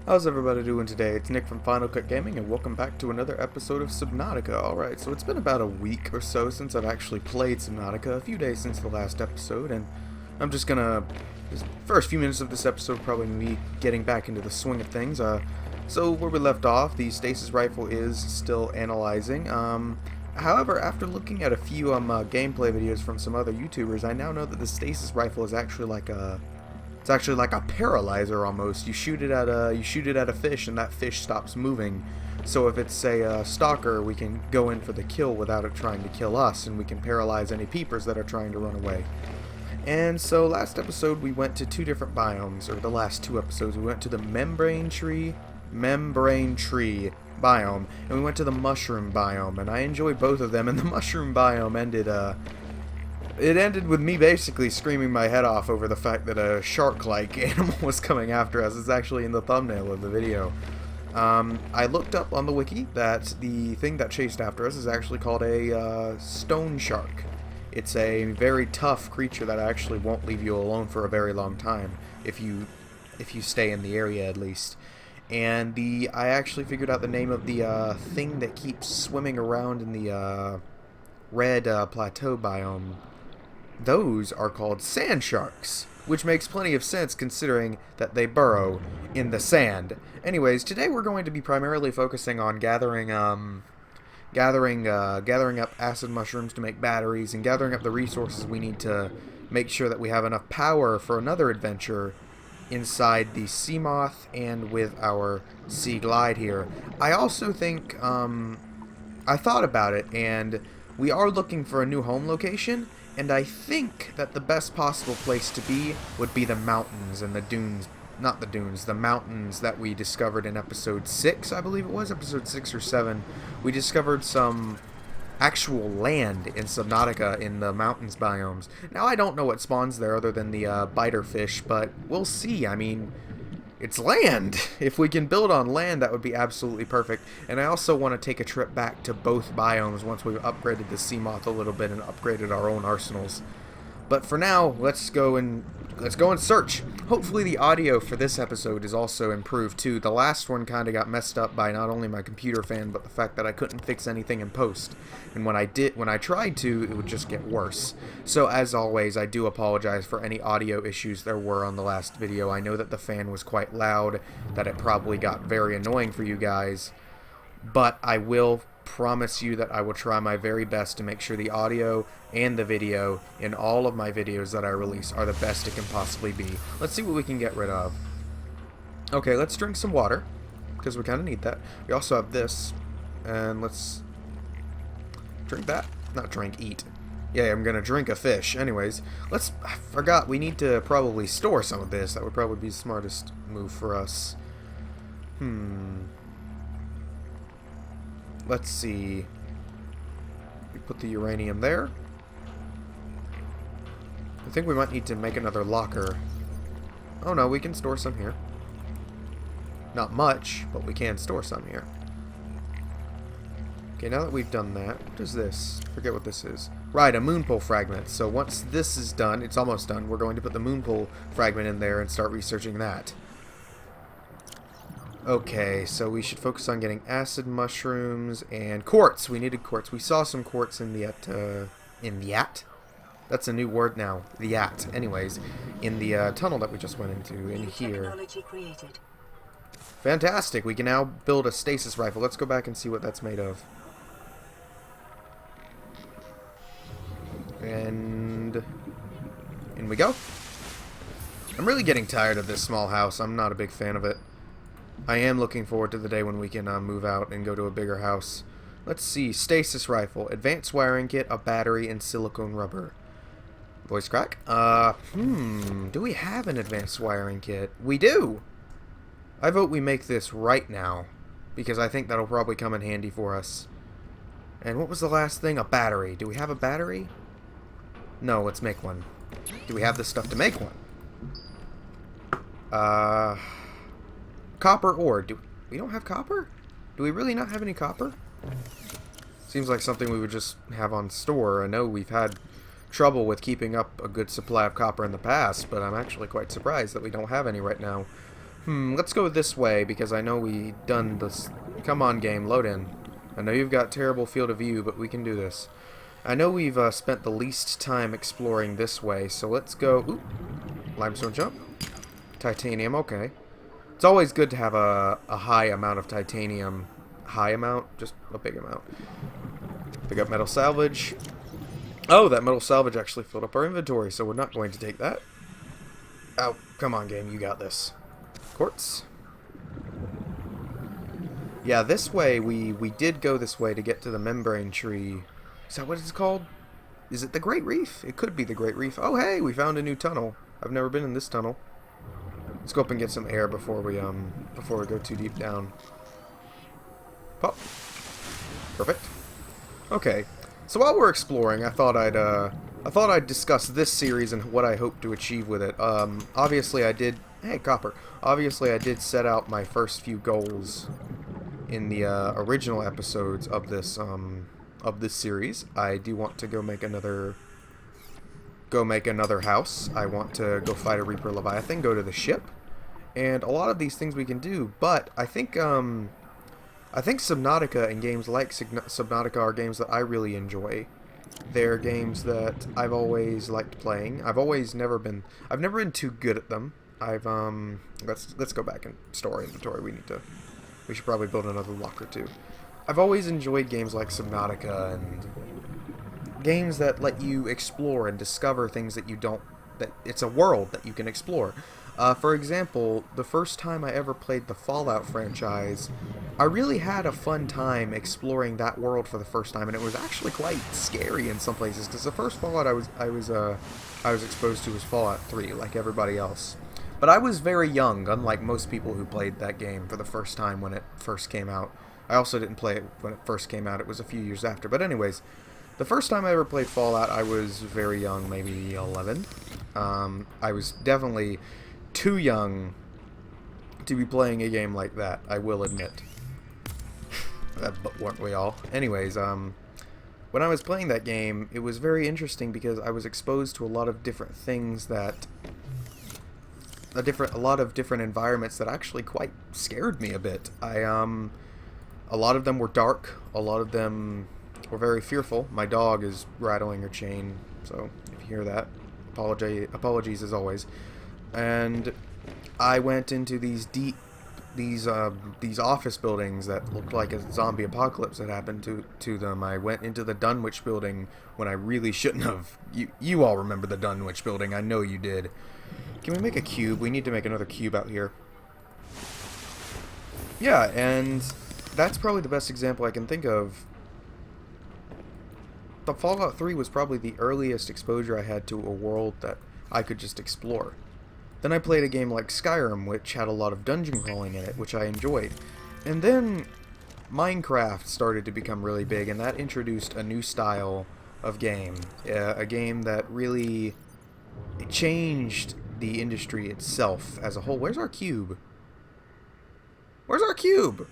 How's everybody doing today? It's Nick from Final Cut Gaming, and welcome back to another episode of Subnautica. Alright, so it's been about a week or so since I've actually played Subnautica, a few days since the last episode, and I'm just gonna... the first few minutes of this episode probably me getting back into the swing of things. So where we left off, the stasis rifle is still analyzing. However, after looking at a few gameplay videos from some other YouTubers, I now know that the stasis rifle is actually like a... it's actually like a paralyzer almost. You shoot it at a fish, and that fish stops moving. So if it's say a stalker, we can go in for the kill without it trying to kill us, and we can paralyze any peepers that are trying to run away. And so last episode we went to two different biomes, or the last two episodes. We went to the membrane tree biome, and we went to the mushroom biome, and I enjoyed both of them. And the mushroom biome ended it ended with me basically screaming my head off over the fact that a shark-like animal was coming after us. It's actually in the thumbnail of the video. I looked up on the wiki that the thing that chased after us is actually called a stone shark. It's a very tough creature that actually won't leave you alone for a very long time, if you stay in the area at least. And I actually figured out the name of the thing that keeps swimming around in the red plateau biome. Those are called sand sharks, which makes plenty of sense considering that they burrow in the sand. Anyways, today we're going to be primarily focusing on gathering up acid mushrooms to make batteries, and gathering up the resources we need to make sure that we have enough power for another adventure inside the sea moth and with our sea glide here. I also think I thought about it, and we are looking for a new home location. And I think that the best possible place to be would be the mountains and the dunes, not the dunes, the mountains that we discovered in episode 6, I believe it was, episode 6 or 7. We discovered some actual land in Subnautica in the mountains biomes. Now, I don't know what spawns there other than the biter fish, but we'll see. I mean, it's land. If we can build on land, that would be absolutely perfect. And I also want to take a trip back to both biomes once we've upgraded the sea moth a little bit and upgraded our own arsenals. But for now, let's go and search. Hopefully the audio for this episode is also improved too. The last one kind of got messed up by not only my computer fan, but the fact that I couldn't fix anything in post. And when I tried to, it would just get worse. So as always, I do apologize for any audio issues there were on the last video. I know that the fan was quite loud, that it probably got very annoying for you guys, but I will promise you that I will try my very best to make sure the audio and the video in all of my videos that I release are the best it can possibly be. Let's see what we can get rid of. Okay, let's drink some water, because we kind of need that. We also have this, and let's drink that. Not drink, eat. Yeah, I'm gonna drink a fish. Anyways, I forgot, we need to probably store some of this. That would probably be the smartest move for us. Let's see. We put the uranium there. I think we might need to make another locker. Oh no, we can store some here. Not much, but we can store some here. Okay, now that we've done that, what is this? Forget what this is. Right, a moonpole fragment. So once this is done, it's almost done, we're going to put the moonpole fragment in there and start researching that. Okay, so we should focus on getting acid mushrooms and quartz. We needed quartz. We saw some quartz in the That's a new word now. The Anyways, in the tunnel that we just went into, in here. Fantastic. We can now build a stasis rifle. Let's go back and see what that's made of. And in we go. I'm really getting tired of this small house. I'm not a big fan of it. I am looking forward to the day when we can move out and go to a bigger house. Let's see. Stasis rifle. Advanced wiring kit, a battery, and silicone rubber. Voice crack? Do we have an advanced wiring kit? We do! I vote we make this right now, because I think that'll probably come in handy for us. And what was the last thing? A battery. Do we have a battery? No, let's make one. Do we have the stuff to make one? Copper ore. We don't have copper? Do we really not have any copper? Seems like something we would just have on store. I know we've had trouble with keeping up a good supply of copper in the past, but I'm actually quite surprised that we don't have any right now. Let's go this way, because I know we done this. Come on, game, load in. I know you've got terrible field of view, but we can do this. I know we've spent the least time exploring this way, so let's go. Ooh, limestone jump. Titanium, okay. It's always good to have a high amount of titanium. High amount? Just a big amount. Pick up metal salvage. Oh, that metal salvage actually filled up our inventory, so we're not going to take that. Oh, come on, game, you got this. Quartz. Yeah, this way, we did go this way to get to the membrane tree. Is that what it's called? Is it the Great Reef? It could be the Great Reef. Oh, hey, we found a new tunnel. I've never been in this tunnel. Let's go up and get some air before we go too deep down. Pop. Perfect. Okay. So while we're exploring, I thought I'd discuss this series and what I hope to achieve with it. Obviously I did. Hey, copper. Obviously I did set out my first few goals in the original episodes of this series. I do want to go make another house. I want to go fight a Reaper Leviathan, go to the ship, and a lot of these things we can do. But I think Subnautica and games like Subnautica are games that I really enjoy. They're games that I've always liked playing. I've never been too good at them. Let's go back and store our inventory. We should probably build another locker too. I've always enjoyed games like Subnautica and games that let you explore and discover things that it's a world that you can explore. For example, the first time I ever played the Fallout franchise, I really had a fun time exploring that world for the first time, and it was actually quite scary in some places, because the first Fallout I was exposed to was Fallout 3, like everybody else. But I was very young, unlike most people who played that game for the first time when it first came out. I also didn't play it when it first came out, it was a few years after. But anyways, the first time I ever played Fallout, I was very young, maybe 11. I was definitely too young to be playing a game like that, I will admit. But weren't we all? Anyways, when I was playing that game, it was very interesting because I was exposed to a lot of different things that... a lot of different environments that actually quite scared me a bit. A lot of them were dark, a lot of them were very fearful. My dog is rattling her chain, so if you hear that, apologies as always. And I went into these office buildings that looked like a zombie apocalypse had happened to them. I went into the Dunwich building when I really shouldn't have. You all remember the Dunwich building, I know you did. Can we make a cube? We need to make another cube out here. Yeah, and that's probably the best example I can think of. The Fallout 3 was probably the earliest exposure I had to a world that I could just explore. Then I played a game like Skyrim, which had a lot of dungeon crawling in it, which I enjoyed. And then Minecraft started to become really big, and that introduced a new style of game. A game that really changed the industry itself as a whole. Where's our cube? Where's our cube?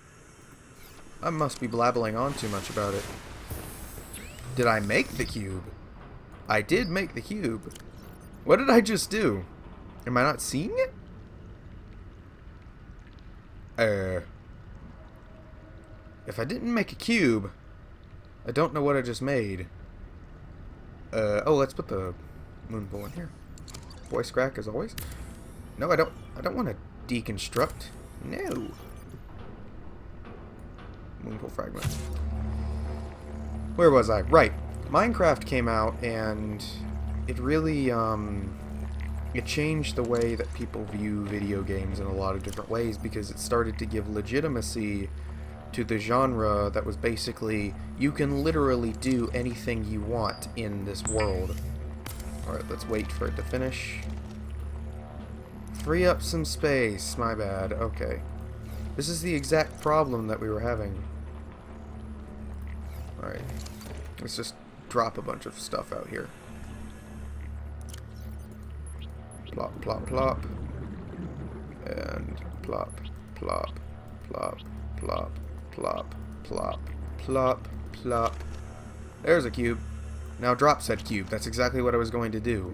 I must be blabbling on too much about it. Did I make the cube? I did make the cube. What did I just do? Am I not seeing it? If I didn't make a cube, I don't know what I just made. Oh, let's put the moon pool in here. Voice crack as always. No, I don't want to deconstruct. No. Moonpool fragment. Where was I? Right. Minecraft came out and it really it changed the way that people view video games in a lot of different ways, because it started to give legitimacy to the genre that was basically, you can literally do anything you want in this world. Alright, let's wait for it to finish. Free up some space, my bad. Okay. This is the exact problem that we were having. Alright. Let's just drop a bunch of stuff out here. Plop, plop, plop. And plop, plop, plop, plop, plop, plop, plop, plop. There's a cube. Now drop said cube. That's exactly what I was going to do.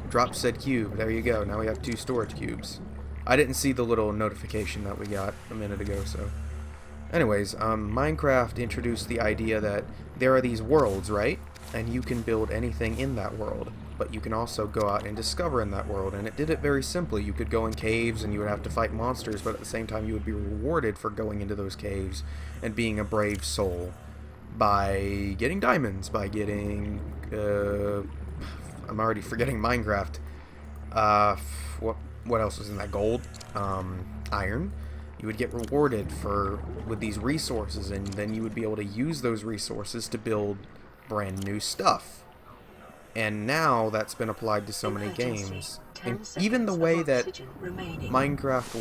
Drop said cube. There you go. Now we have 2 storage cubes. I didn't see the little notification that we got a minute ago, so... Anyways, Minecraft introduced the idea that there are these worlds, right? And you can build anything in that world. But you can also go out and discover in that world, and it did it very simply. You could go in caves and you would have to fight monsters, but at the same time you would be rewarded for going into those caves and being a brave soul by getting diamonds, by getting... I'm already forgetting Minecraft. What else was in that? Gold? Iron. You would get rewarded with these resources, and then you would be able to use those resources to build brand new stuff. And now that's been applied to so many games. And even the way that Minecraft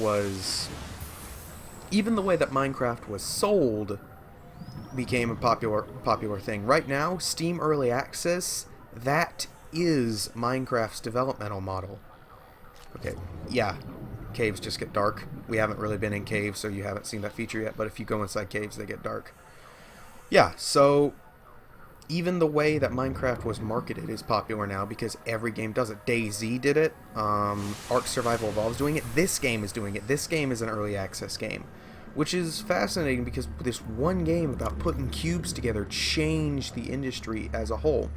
was sold became a popular thing. Right now, Steam Early Access, that is Minecraft's developmental model. Okay, yeah, caves just get dark. We haven't really been in caves, so you haven't seen that feature yet, but if you go inside caves, they get dark. Yeah, so even the way that Minecraft was marketed is popular now because every game does it. DayZ did it, Ark Survival Evolved's doing it, this game is doing it. This game is an early access game, which is fascinating because this one game about putting cubes together changed the industry as a whole,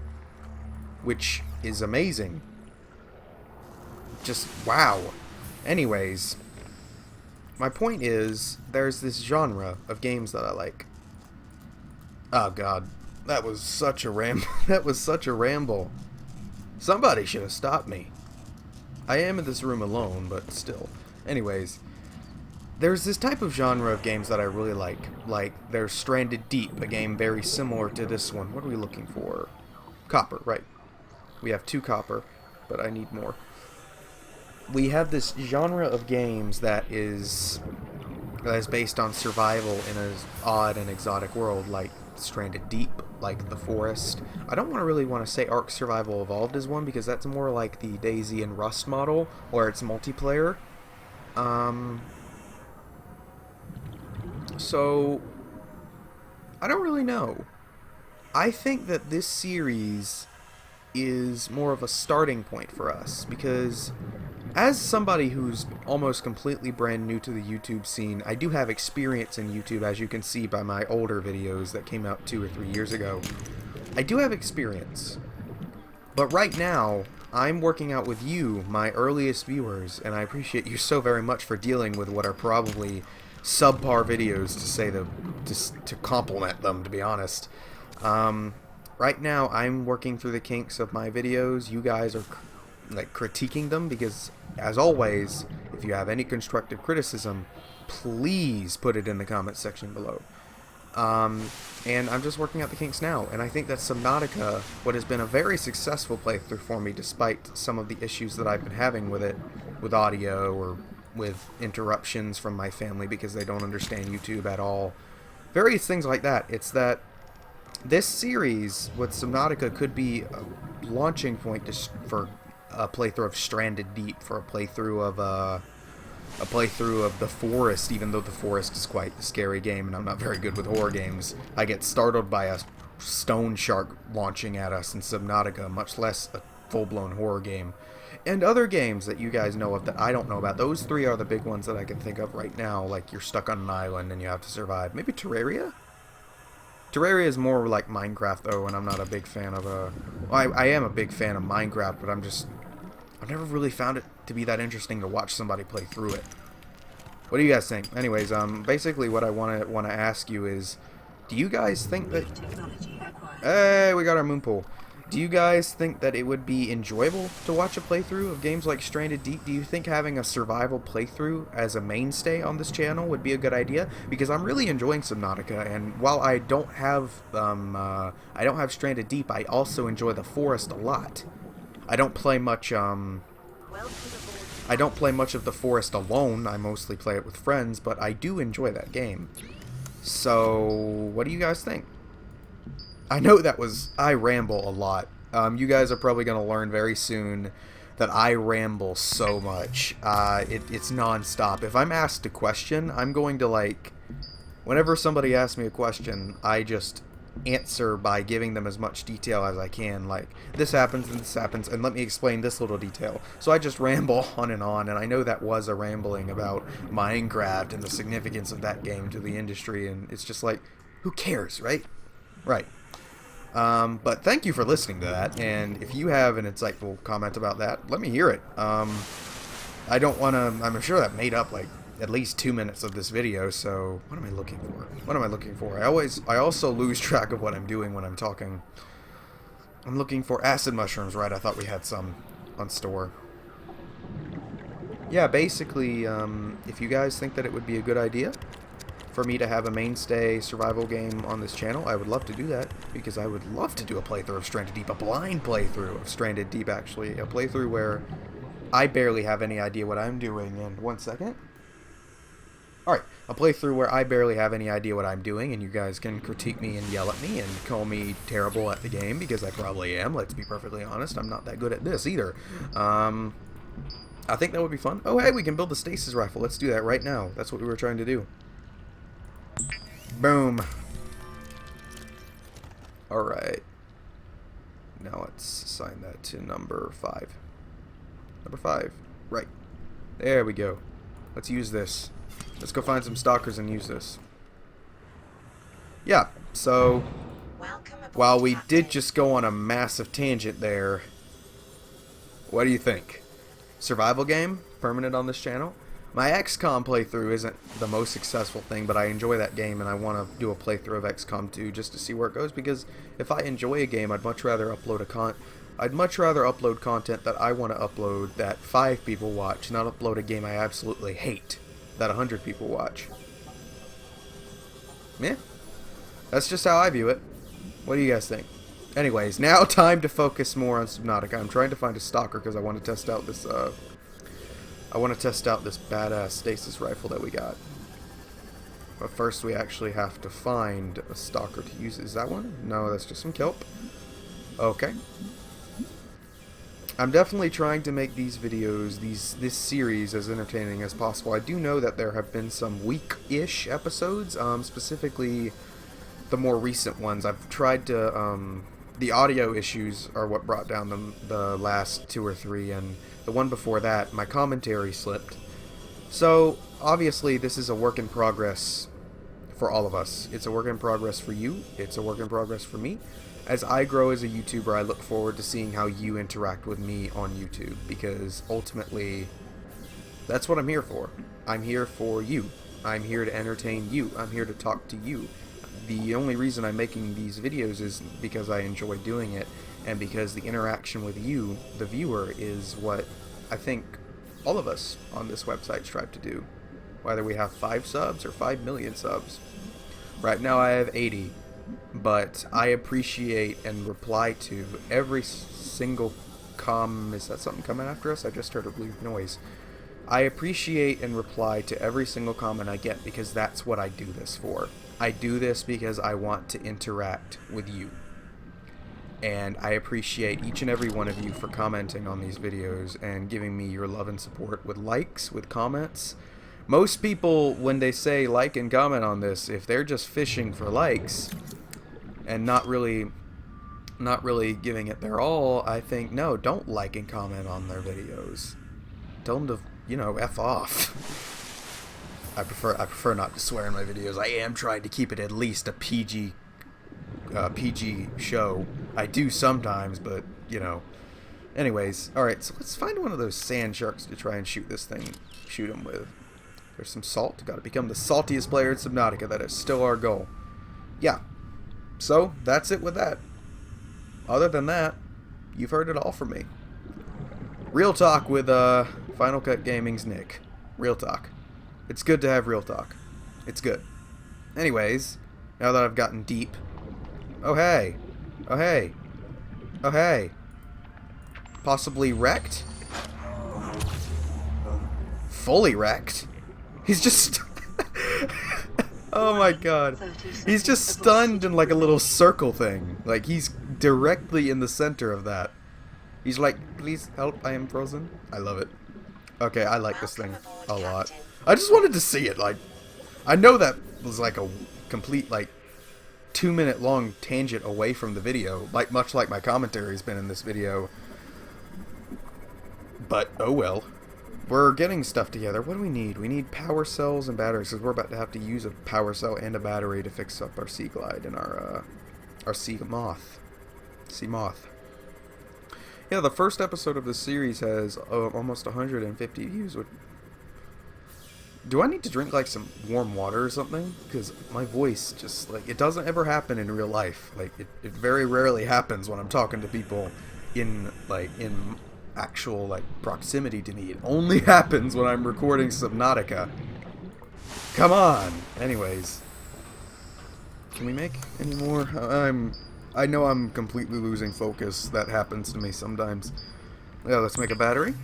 which is amazing. Just wow. Anyways, my point is, there's this genre of games that I like. Oh god, that was such a ramble. Somebody should have stopped me. I am in this room alone, but still. Anyways, there's this type of genre of games that I really like. Like, there's Stranded Deep, a game very similar to this one. What are we looking for? Copper, right. We have 2 copper, but I need more. We have this genre of games that is based on survival in an odd and exotic world, like Stranded Deep, like The Forest. I don't really want to say Ark Survival Evolved is one, because that's more like the DayZ and Rust model, where it's multiplayer. So, I don't really know. I think that this series is more of a starting point for us, because as somebody who's almost completely brand new to the YouTube scene, I do have experience in YouTube, as you can see by my older videos that came out 2 or 3 years ago. I do have experience. But right now, I'm working out with you, my earliest viewers, and I appreciate you so very much for dealing with what are probably subpar videos, to say to compliment them, to be honest. Right now, I'm working through the kinks of my videos. You guys are like critiquing them, because as always, if you have any constructive criticism, please put it in the comments section below. And I'm just working out the kinks now, and I think that Subnautica, what has been a very successful playthrough for me, despite some of the issues that I've been having with it, with audio or with interruptions from my family because they don't understand YouTube at all, various things like that. It's that this series with Subnautica could be a launching point for a playthrough of Stranded Deep, for a playthrough of The Forest, even though The Forest is quite a scary game and I'm not very good with horror games. I get startled by a stone shark launching at us in Subnautica, much less a full-blown horror game. And other games that you guys know of that I don't know about. Those 3 are the big ones that I can think of right now, like you're stuck on an island and you have to survive. Maybe Terraria? Terraria is more like Minecraft, though, and I'm not a big fan of I am a big fan of Minecraft, but I've never really found it to be that interesting to watch somebody play through it. What do you guys think? Anyways, basically what I want to ask you is, do you guys think that... Hey, we got our moon pool. Do you guys think that it would be enjoyable to watch a playthrough of games like Stranded Deep? Do you think having a survival playthrough as a mainstay on this channel would be a good idea? Because I'm really enjoying Subnautica, and while I don't have Stranded Deep, I also enjoy The Forest a lot. I don't play much of The Forest alone. I mostly play it with friends, but I do enjoy that game. So, what do you guys think? I know I ramble a lot. You guys are probably going to learn very soon that I ramble so much. It's non-stop. If I'm asked a question, I'm going to, like, whenever somebody asks me a question, I just answer by giving them as much detail as I can, like this happens and this happens and let me explain this little detail. So I just ramble on, and I know that was a rambling about Minecraft and the significance of that game to the industry, and it's just like, who cares, right? Right. But thank you for listening to that, and if you have an insightful comment about that, let me hear it. I don't want to, I'm sure that made up like at least 2 minutes of this video, so what am I looking for? What am I looking for? I also lose track of what I'm doing when I'm talking. I'm looking for acid mushrooms, right? I thought we had some on store. Yeah, basically, if you guys think that it would be a good idea for me to have a mainstay survival game on this channel, I would love to do that, because I would love to do a playthrough of Stranded Deep, a blind playthrough of Stranded Deep, actually. A playthrough where I barely have any idea what I'm doing. And 1 second. Alright, a playthrough where I barely have any idea what I'm doing, and you guys can critique me and yell at me and call me terrible at the game, because I probably am, let's be perfectly honest. I'm not that good at this either. I think that would be fun. Oh, hey, we can build the stasis rifle. Let's do that right now. That's what we were trying to do. Boom. Alright. Now let's assign that to number 5. Number 5. Right. There we go. Let's use this. Let's go find some stalkers and use this. Yeah, so while we did just go on a massive tangent there, what do you think? Survival game? Permanent on this channel? My XCOM playthrough isn't the most successful thing, but I enjoy that game, and I want to do a playthrough of XCOM 2 just to see where it goes, because if I enjoy a game, I'd much rather upload content that I want to upload that 5 people watch, not upload a game I absolutely hate that 100 people watch. Yeah, that's just how I view it. What do you guys think? Anyways, now time to focus more on Subnautica. I'm trying to find a stalker because I want to test out this badass stasis rifle that we got. But first we actually have to find a stalker to use. Is that one? No, that's just some kelp. Okay. I'm definitely trying to make these videos, this series, as entertaining as possible. I do know that there have been some weak-ish episodes, specifically the more recent ones. I've tried to, the audio issues are what brought down the last 2 or 3, and the one before that, my commentary slipped. So, obviously, this is a work in progress for all of us. It's a work in progress for you. It's a work in progress for me. As I grow as a YouTuber, I look forward to seeing how you interact with me on YouTube, because ultimately, that's what I'm here for. I'm here for you. I'm here to entertain you. I'm here to talk to you. The only reason I'm making these videos is because I enjoy doing it, and because the interaction with you, the viewer, is what I think all of us on this website strive to do. Whether we have 5 subs or 5 million subs. Right now I have 80. But I appreciate and reply to every single Is that something coming after us? I just heard a weird noise. I appreciate and reply to every single comment I get, because that's what I do this for. I do this because I want to interact with you. And I appreciate each and every one of you for commenting on these videos and giving me your love and support with likes, with comments. Most people, when they say like and comment on this, if they're just fishing for likes and not really giving it their all, I think, no, don't like and comment on their videos. Tell them to, you know, F off. I prefer not to swear in my videos. I am trying to keep it at least a PG show. I do sometimes, but, you know. Anyways, alright, so let's find one of those sand sharks to try and shoot him with. There's some salt. Gotta become the saltiest player in Subnautica. That is still our goal. Yeah. So, that's it with that. Other than that, you've heard it all from me. Real talk with Final Cut Gaming's Nick. Real talk. It's good to have real talk. It's good. Anyways, now that I've gotten deep. Oh hey. Oh hey. Oh hey. Possibly wrecked? Fully wrecked? He's just... Oh my god. He's just stunned in like a little circle thing. Like he's directly in the center of that. He's like, please help, I am frozen. I love it. Okay, I like this thing a lot. I just wanted to see it. Like, I know that was like a complete like 2-minute long tangent away from the video, much like my commentary's been in this video. But oh well. We're getting stuff together. What do we need? We need power cells and batteries, because we're about to have to use a power cell and a battery to fix up our sea glide and our sea moth. Sea moth. Yeah, the first episode of this series has almost 150 views. Do I need to drink like some warm water or something? Because my voice just, like, it doesn't ever happen in real life. Like, it very rarely happens when I'm talking to people in actual, like, proximity to me. It only happens when I'm recording Subnautica. Come on! Anyways. Can we make any more? I know I'm completely losing focus. That happens to me sometimes. Yeah, let's make a battery.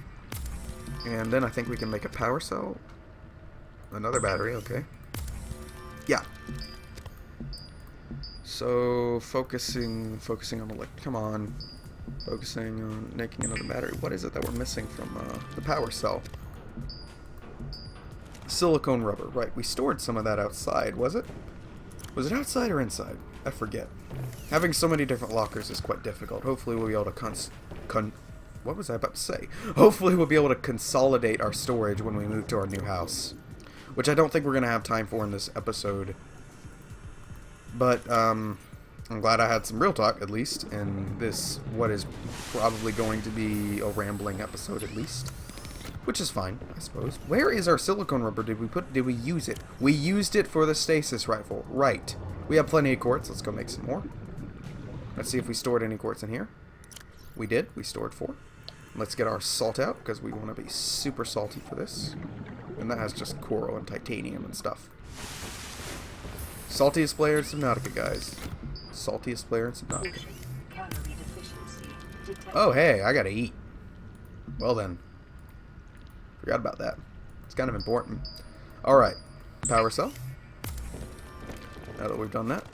And then I think we can make a power cell. Another battery, okay. Yeah. So, focusing on, come on. Focusing on making another battery. What is it that we're missing from the power cell? Silicone rubber. Right, we stored some of that outside, was it? Was it outside or inside? I forget. Having so many different lockers is quite difficult. Hopefully we'll be able to what was I about to say? Hopefully we'll be able to consolidate our storage when we move to our new house. Which I don't think we're going to have time for in this episode. But, I'm glad I had some real talk, at least, in this, what is probably going to be a rambling episode, at least. Which is fine, I suppose. Where is our silicone rubber? Did we use it? We used it for the stasis rifle. Right. We have plenty of quartz. Let's go make some more. Let's see if we stored any quartz in here. We did. We stored 4. Let's get our salt out, because we want to be super salty for this. And that has just coral and titanium and stuff. Saltiest player in Subnautica, guys. Saltiest player in Subnautica. Oh, hey, I gotta eat. Well then. Forgot about that. It's kind of important. Alright. Power cell. Now that we've done that,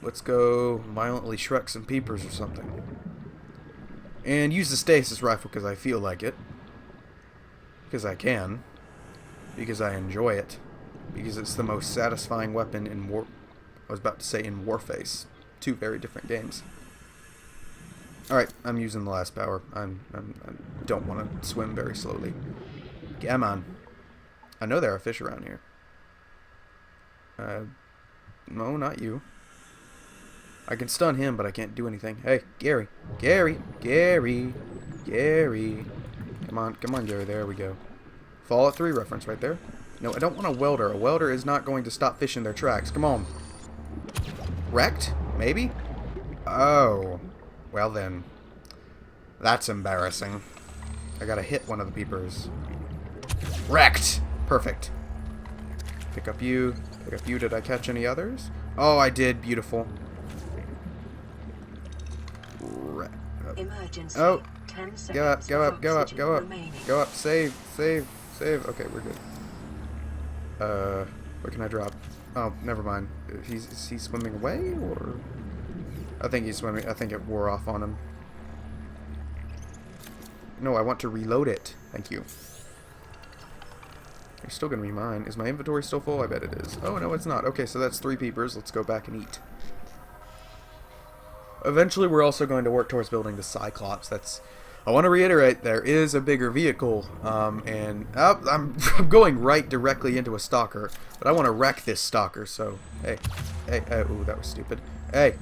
let's go violently Shrek some peepers or something. And use the stasis rifle because I feel like it. Because I can. Because I enjoy it. Because it's the most satisfying weapon in I was about to say in Warface. 2 very different games. Alright, I'm using the last power. I don't want to swim very slowly. Come on. I know there are fish around here. No, not you. I can stun him, but I can't do anything. Hey, Gary. Gary. Gary. Gary. Come on, Gary. There we go. Fallout 3 reference right there. No, I don't want a welder. A welder is not going to stop fish in their tracks. Come on. Wrecked? Maybe? Oh. Well then. That's embarrassing. I gotta hit one of the peepers. Wrecked! Perfect. Pick up you. Pick up you. Did I catch any others? Oh, I did. Beautiful. Emergency. Oh. 10 seconds. Go up, go up, go up, go up. Remaining. Go up. Save, save, save. Okay, we're good. What can I drop? Oh, never mind. Is he swimming away, or? I think he's swimming. I think it wore off on him. No, I want to reload it. Thank you. You're still gonna be mine. Is my inventory still full? I bet it is. Oh, no, it's not. Okay, so that's 3 peepers. Let's go back and eat. Eventually, we're also going to work towards building the Cyclops. I want to reiterate, there is a bigger vehicle, and I'm going directly into a stalker, but I want to wreck this stalker, so, hey, ooh, that was stupid. Hey,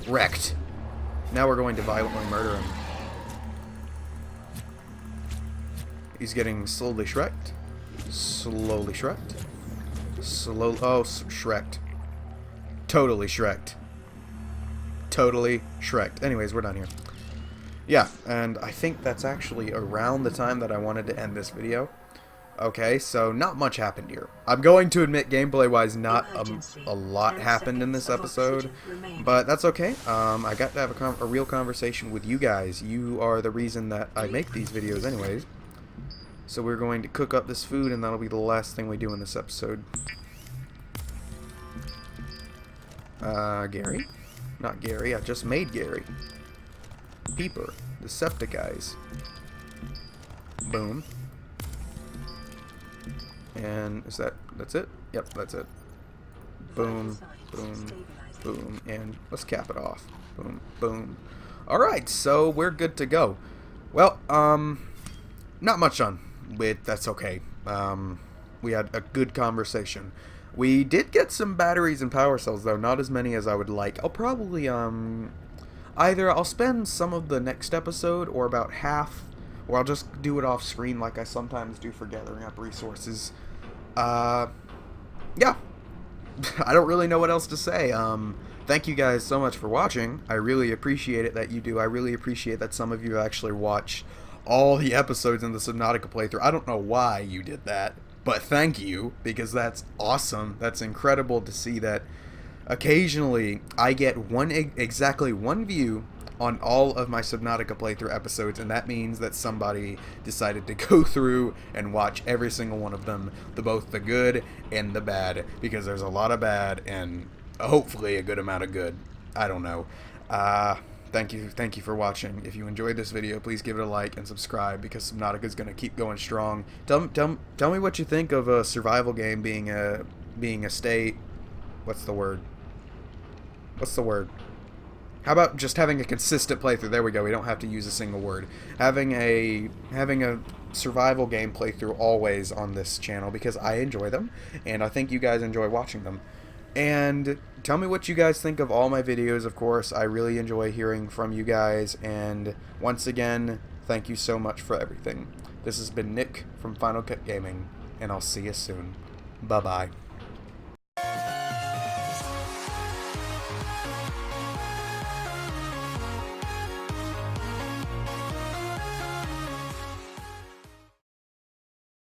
wrecked. Now we're going to violently murder him. He's getting slowly Shreked. Slowly Shreked. Shreked. Totally Shreked. Totally Shreked. Anyways, we're done here. Yeah, and I think that's actually around the time that I wanted to end this video. Okay, so not much happened here. I'm going to admit, gameplay-wise, not a lot happened in this episode, but that's okay. I got to have a real conversation with you guys. You are the reason that I make these videos anyways. So we're going to cook up this food, and that'll be the last thing we do in this episode. Gary? Not Gary, I just made Gary. Peeper. Decepticeyes. Boom. And that's it? Yep, that's it. Boom, boom, boom, and let's cap it off. Boom, boom. Alright, so we're good to go. Well, not much on with, that's okay. We had a good conversation. We did get some batteries and power cells, though, not as many as I would like. I'll probably, either I'll spend some of the next episode, or about half, or I'll just do it off screen like I sometimes do for gathering up resources. Yeah. I don't really know what else to say. Thank you guys so much for watching. I really appreciate it that you do. I really appreciate that some of you actually watch all the episodes in the Subnautica playthrough. I don't know why you did that, but thank you, because that's awesome. That's incredible to see that occasionally I get exactly one view on all of my Subnautica playthrough episodes, and that means that somebody decided to go through and watch every single one of them, both the good and the bad, because there's a lot of bad and hopefully a good amount of good. I don't know. Thank you for watching. If you enjoyed this video, please give it a like and subscribe, because Subnautica is going to keep going strong. Tell me what you think of a survival game being a state. What's the word? How about just having a consistent playthrough? There we go. We don't have to use a single word. Having a survival game playthrough always on this channel, because I enjoy them, and I think you guys enjoy watching them. And tell me what you guys think of all my videos, of course. I really enjoy hearing from you guys, and once again, thank you so much for everything. This has been Nick from Final Cut Gaming, and I'll see you soon. Bye-bye.